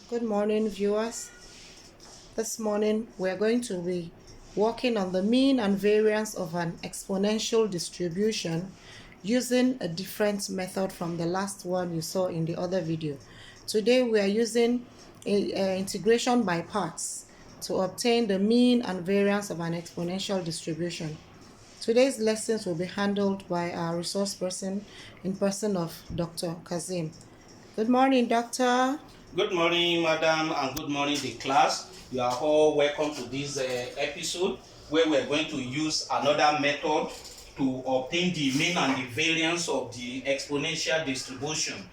Good morning, viewers. This morning, we're going to be working on the mean and variance of an exponential distribution using a different method from the last one you saw in the other video. Today, we are using integration by parts to obtain the mean and variance of an exponential distribution. Today's lessons will be handled by our resource person in person of Dr. Kazim. Good morning, Doctor. Good morning, madam, and good morning, the class. You are all welcome to this episode where we are going to use another method to obtain the mean and the variance of the exponential distribution,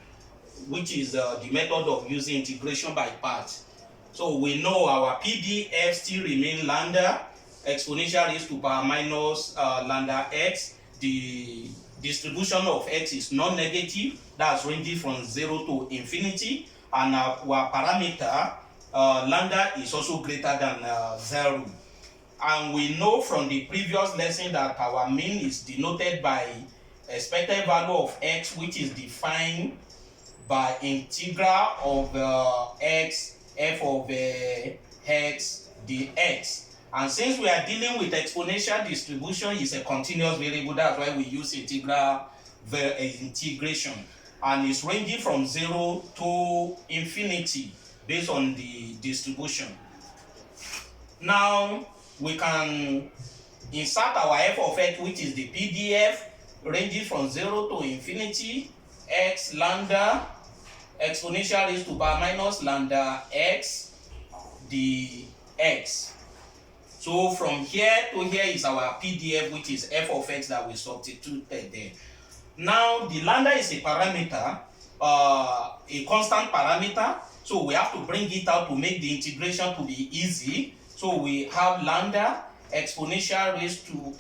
which is the method of using integration by parts. So we know our PDF still remain lambda, exponential raised to power minus lambda x. The distribution of x is non-negative, that's ranging from 0 to infinity, and our parameter lambda is also greater than 0. And we know from the previous lesson that our mean is denoted by expected value of x, which is defined by integral of x f of x dx. And since we are dealing with exponential distribution, it's a continuous variable. That's why we use integration, and it's ranging from 0 to infinity based on the distribution. Now we can insert our f of x, which is the PDF, ranging from 0 to infinity, x lambda exponential raised to power minus lambda x dx. So from here to here is our PDF, which is f of x that we substituted there. Now the lambda is a parameter, a constant parameter, so we have to bring it out to make the integration to be easy. So we have lambda exponential raised to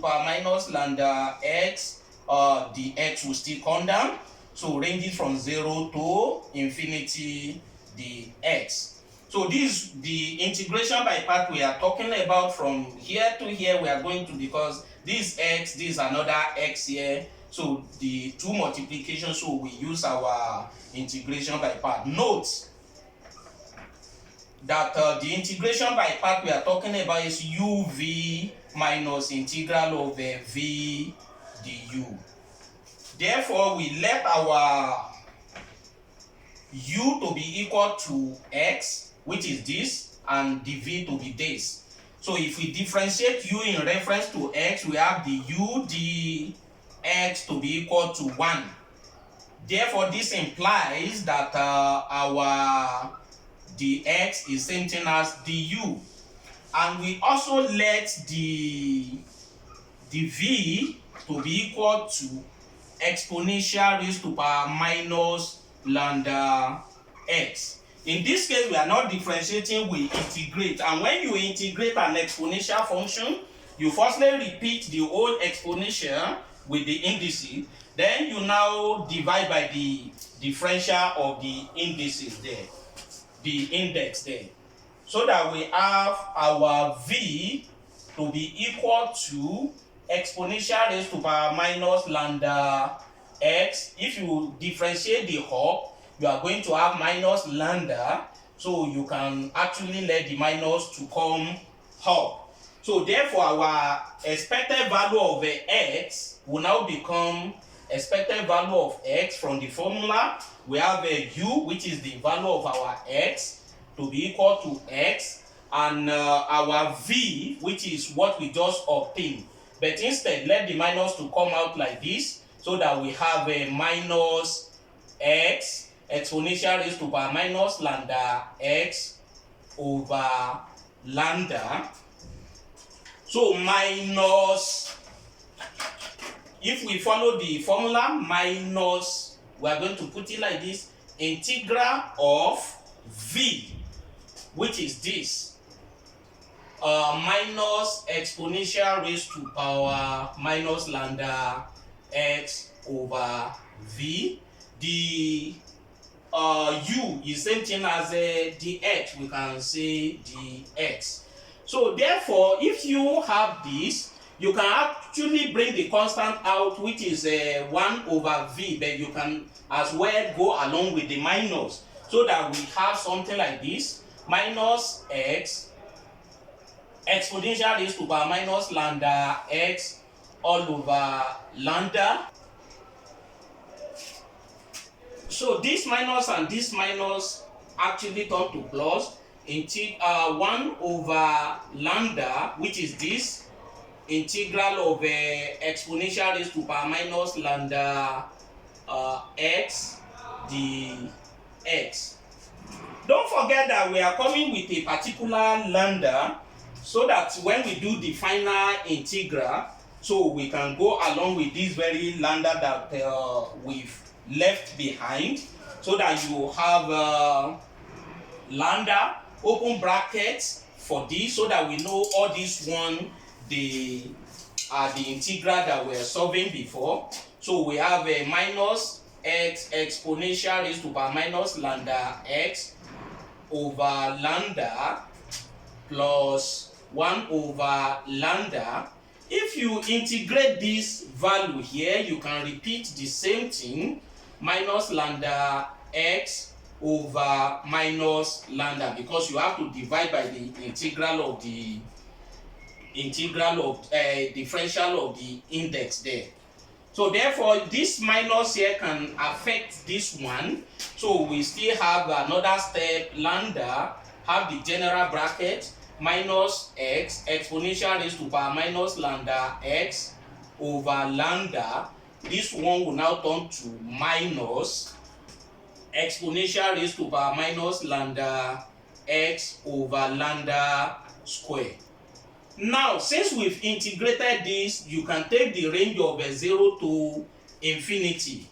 power minus lambda x dx will still come down. So ranging from 0 to infinity dx. So this the integration by part we are talking about. From here to here we are going to, because this x, this is another x here, so the two multiplication, so we use our integration by part. Note that the integration by part we are talking about is uv minus integral of v du. Therefore, we let our u to be equal to x, which is this, and the v to be this. So if we differentiate u in reference to x, we have the u dx to be equal to 1. Therefore, this implies that our dx is same thing as du. And we also let the v to be equal to exponential raised to power minus lambda x. In this case, we are not differentiating, we integrate. And when you integrate an exponential function, you firstly repeat the whole exponential with the indices. Then you now divide by the differential of the indices there, the index there. So that we have our v to be equal to exponential raised to power minus lambda x. If you differentiate the hop, you are going to have minus lambda, so you can actually let the minus to come up. So therefore our expected value of x will now become expected value of x. From the formula we have a u, which is the value of our x, to be equal to x, and our v, which is what we just obtained. But instead, let the minus to come out like this, so that we have a minus x exponential raised to power minus lambda x over lambda. So minus, if we follow the formula, minus, we are going to put it like this, integral of v, which is this, minus exponential raised to power minus lambda x over v. The u is same thing as dx, we can say dx. So therefore, if you have this, you can actually bring the constant out, which is 1 over v, but you can as well go along with the minus, so that we have something like this: minus x exponential raised to power minus lambda x all over lambda. So this minus and this minus actually turn to plus into 1 over lambda, which is this integral of exponential raised to power minus lambda x dx. Don't forget that we are coming with a particular lambda, so that when we do the final integral, so we can go along with this very lambda that we've left behind, so that you have lambda open brackets for this, so that we know all this one the integral that we are solving before. So we have a minus x exponential raised to power minus lambda x over lambda plus 1 over lambda. If you integrate this value here, you can repeat the same thing: minus lambda x over minus lambda, because you have to divide by the integral of the differential of the index there. So therefore this minus here can affect this one, so we still have another step: lambda, have the general bracket, minus x exponential raised to power minus lambda x over lambda. This one will now turn to minus exponential raised to power minus lambda x over lambda square. Now, since we've integrated this, you can take the range of 0 to infinity.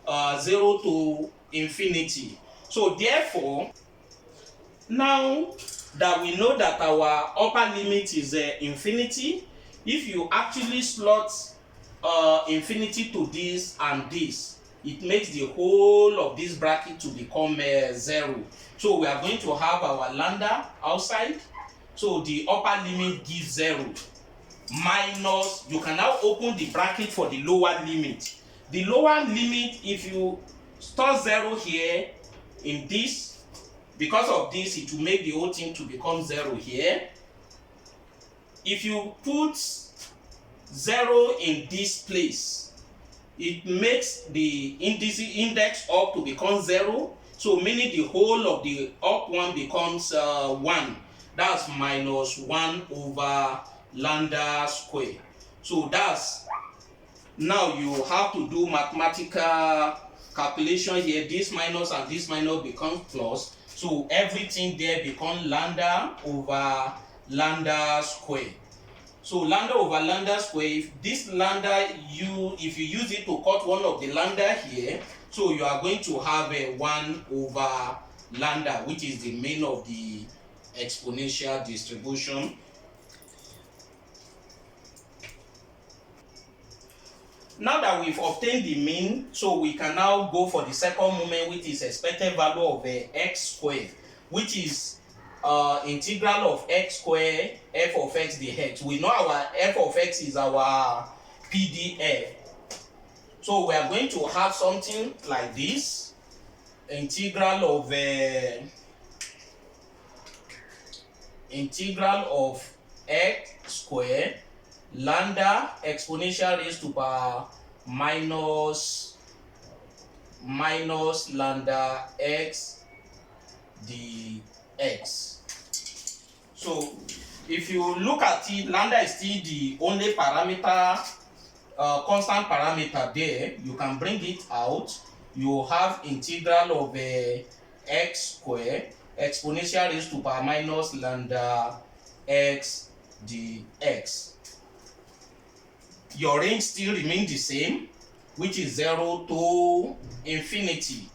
0 to infinity. So therefore, now that we know that our upper limit is infinity, if you actually slot infinity to this and this, it makes the whole of this bracket to become 0. So we are going to have our lambda outside. So the upper limit gives 0 minus, you can now open the bracket for the lower limit. The lower limit, if you store 0 here in this, because of this, it will make the whole thing to become 0 here. If you put 0 in this place, it makes the index up to become 0. So meaning the whole of the up one becomes 1. That's minus 1 over lambda square. So that's, now you have to do mathematical calculation here. This minus and this minus becomes plus. So everything there becomes lambda over lambda square. So lambda over lambda square, if this lambda, if you use it to cut one of the lambda here, so you are going to have a 1 over lambda, which is the mean of the exponential distribution. Now that we've obtained the mean, so we can now go for the second moment, which is expected value of x squared, which is integral of x squared f of x dx. We know our f of x is our PDF. So we are going to have something like this: integral of x squared lambda exponential raised to power minus lambda x dx. So if you look at it, lambda is still the only parameter, constant parameter there. You can bring it out. You have integral of x squared exponential raised to power minus lambda x dx. Your range still remains the same, which is 0 to infinity.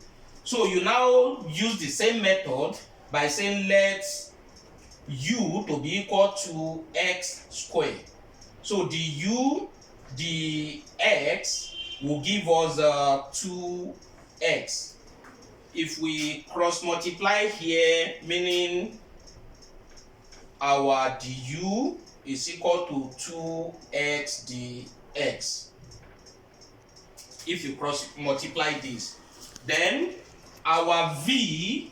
So you now use the same method by saying let u to be equal to x squared. So the x will give us 2x. If we cross multiply here, meaning our du is equal to 2x dx. If you cross multiply this, Then our v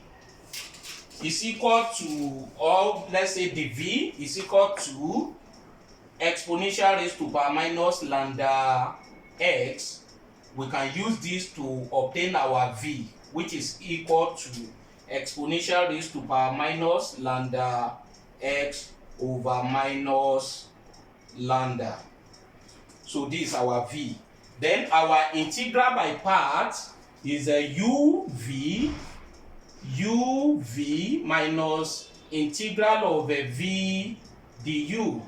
is equal to, or let's say the v is equal to exponential raised to power minus lambda x. We can use this to obtain our v, which is equal to exponential raised to power minus lambda x over minus lambda. So this is our v. Then our integral by parts is a uv minus integral of a v du.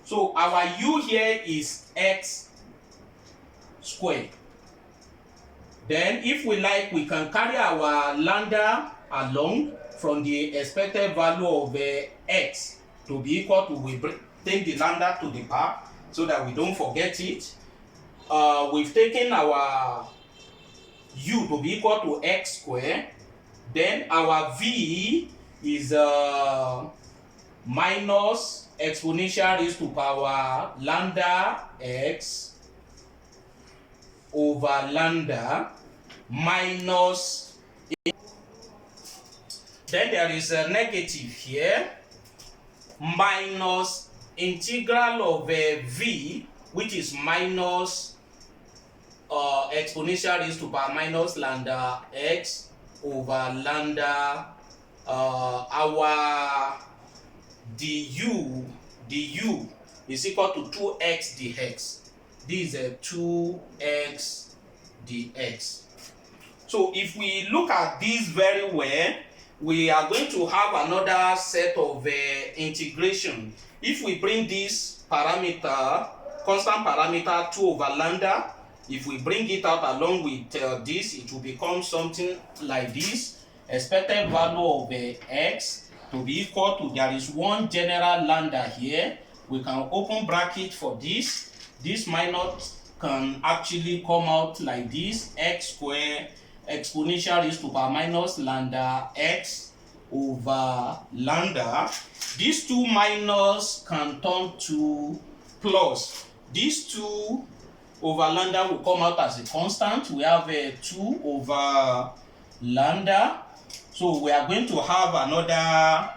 So our u here is x squared. Then if we like, we can carry our lambda along from the expected value of x to be equal to, we take the lambda to the back so that we don't forget it. We've taken our u to be equal to x squared. Then our v is minus exponential raised to power lambda x over lambda minus, then there is a negative here, minus integral of v, which is minus exponential raised to power minus lambda x over lambda, our du is equal to 2x dx. This is a 2x dx. So if we look at this very well, we are going to have another set of integration. If we bring this parameter, constant parameter 2 over lambda, if we bring it out along with this, it will become something like this. Expected value of x to be equal to, there is one general lambda here. We can open bracket for this. This minus can actually come out like this, x squared exponential raised to power minus lambda x over lambda. These two minus can turn to plus. These 2 over lambda will come out as a constant. We have a 2 over lambda. So we are going to have another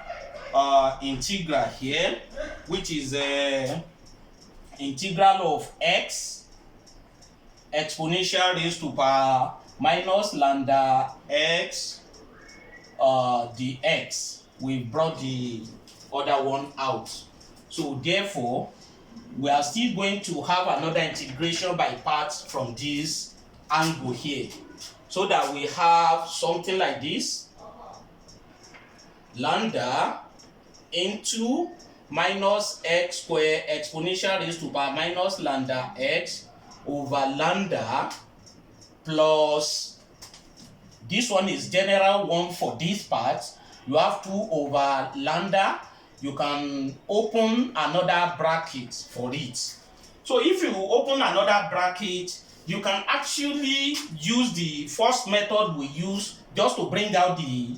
integral here, which is a integral of x exponential raised to power minus lambda x dx. We brought the other one out. So therefore, we are still going to have another integration by parts from this angle here, so that we have something like this, lambda into minus x squared exponential raised to power minus lambda x over lambda plus, this one is general one for this part. You have 2 over lambda. You can open another bracket for it. So if you open another bracket, you can actually use the first method we use just to bring out the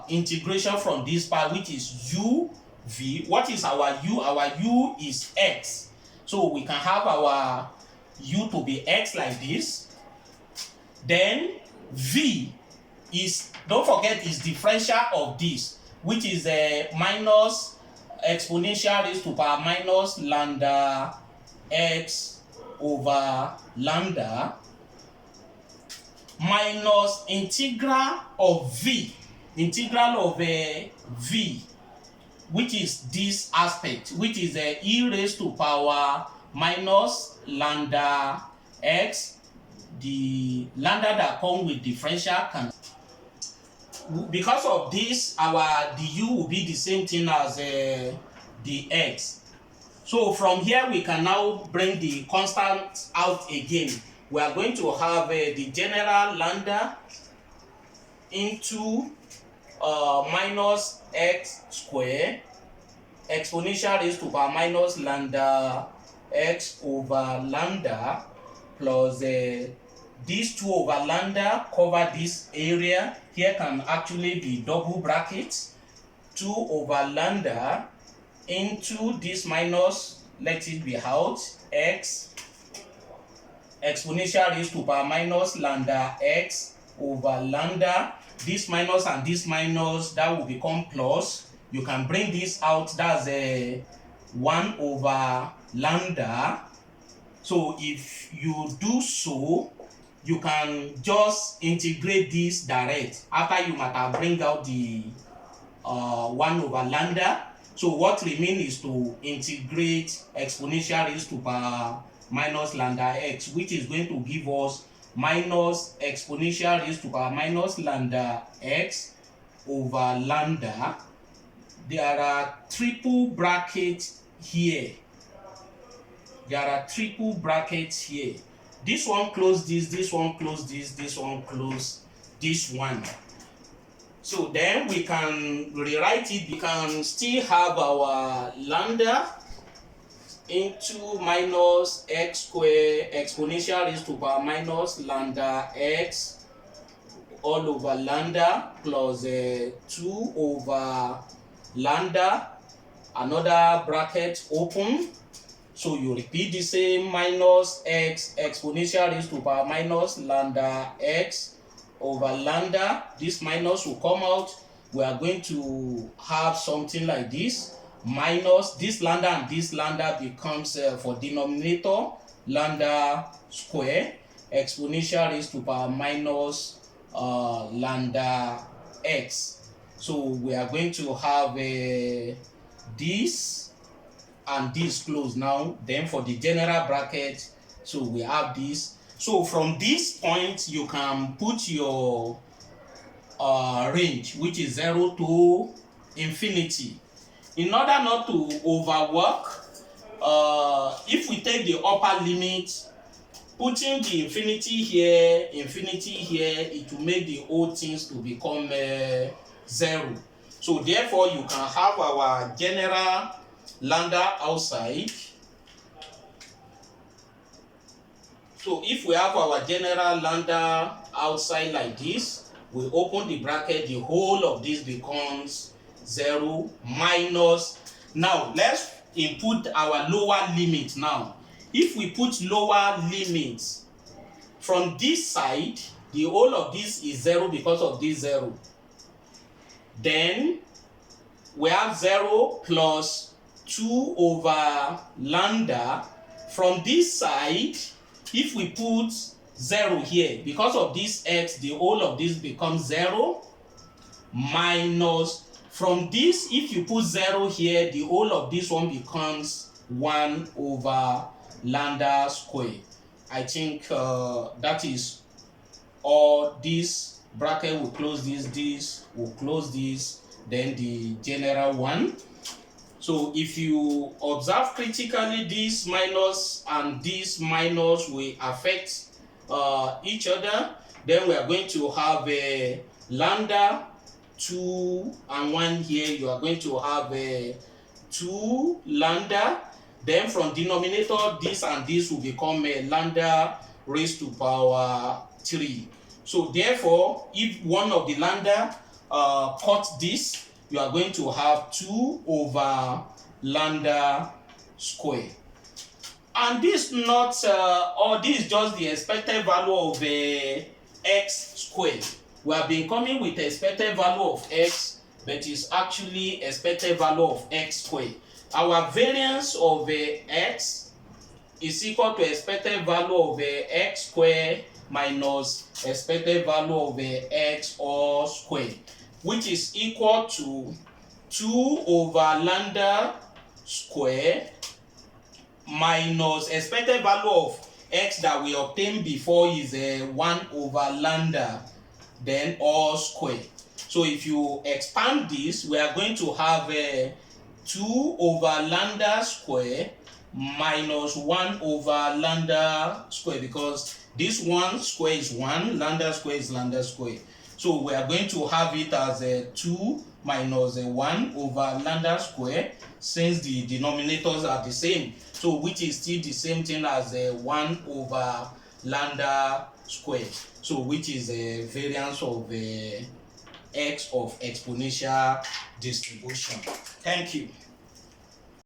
integration from this part, which is uv. What is our u? Our u is x. So we can have our u to be x like this. Then v is, don't forget, is differential of this, which is a minus exponential raised to power minus lambda x over lambda minus integral of v, which is this aspect, which is a e raised to power minus lambda x. The lambda that come with differential can, because of this, our du will be the same thing as dx. So from here we can now bring the constant out again. We are going to have the general lambda into minus x squared exponential raised to power minus lambda x over lambda plus these 2 over lambda cover this area. Here can actually be double brackets, 2 over lambda into this minus, let it be out, x exponential raised to power minus lambda x over lambda. This minus and this minus, that will become plus. You can bring this out, that's a 1 over lambda. So if you do so, you can just integrate this direct after you might have bring out the 1 over lambda. So what remains is to integrate exponential raised to power minus lambda x, which is going to give us minus exponential raised to power minus lambda x over lambda. There are triple brackets here. There are triple brackets here. This one close this one close this one close this one. So then we can rewrite it. We can still have our lambda into minus x square exponential raised to power minus lambda x all over lambda plus 2 over lambda, another bracket open. So you repeat the same, minus x exponential raised to power minus lambda x over lambda. This minus will come out. We are going to have something like this, minus this lambda and this lambda becomes for denominator lambda square exponential raised to power minus lambda x. So we are going to have this and this close now. Then for the general bracket, so we have this. So from this point you can put your range, which is 0 to infinity. In order not to overwork, if we take the upper limit, putting the infinity here, it will make the whole things to become 0. So therefore you can have our general lambda outside. So if we have our general lambda outside like this, we open the bracket, the whole of this becomes 0 minus. Now let's input our lower limit now. If we put lower limits from this side, the whole of this is 0 because of this 0. Then we have 0 plus 2 over lambda. From this side, if we put 0 here, because of this x, the whole of this becomes 0 minus. From this, if you put 0 here, the whole of this one becomes 1 over lambda square. I think that is all. This bracket will close this will close this, then the general one. So if you observe critically, this minus and this minus will affect each other. Then we are going to have a lambda 2 and 1 here. You are going to have a 2 lambda. Then from denominator, this and this will become a lambda raised to power 3. So therefore, if one of the lambda cut this, you are going to have 2 over lambda square. And this not or this is just the expected value of x squared. We have been coming with expected value of x, but it's actually expected value of x squared. Our variance of x is equal to expected value of x squared minus expected value of x all squared, which is equal to 2 over lambda square minus expected value of x that we obtained before is 1 over lambda, then all square. So if you expand this, we are going to have 2 over lambda square minus 1 over lambda square, because this 1 square is 1, lambda square is lambda square. So we are going to have it as 2 minus 1 over lambda square, since the denominators are the same. So which is still the same thing as 1 over lambda square. So which is a variance of x of exponential distribution. Thank you.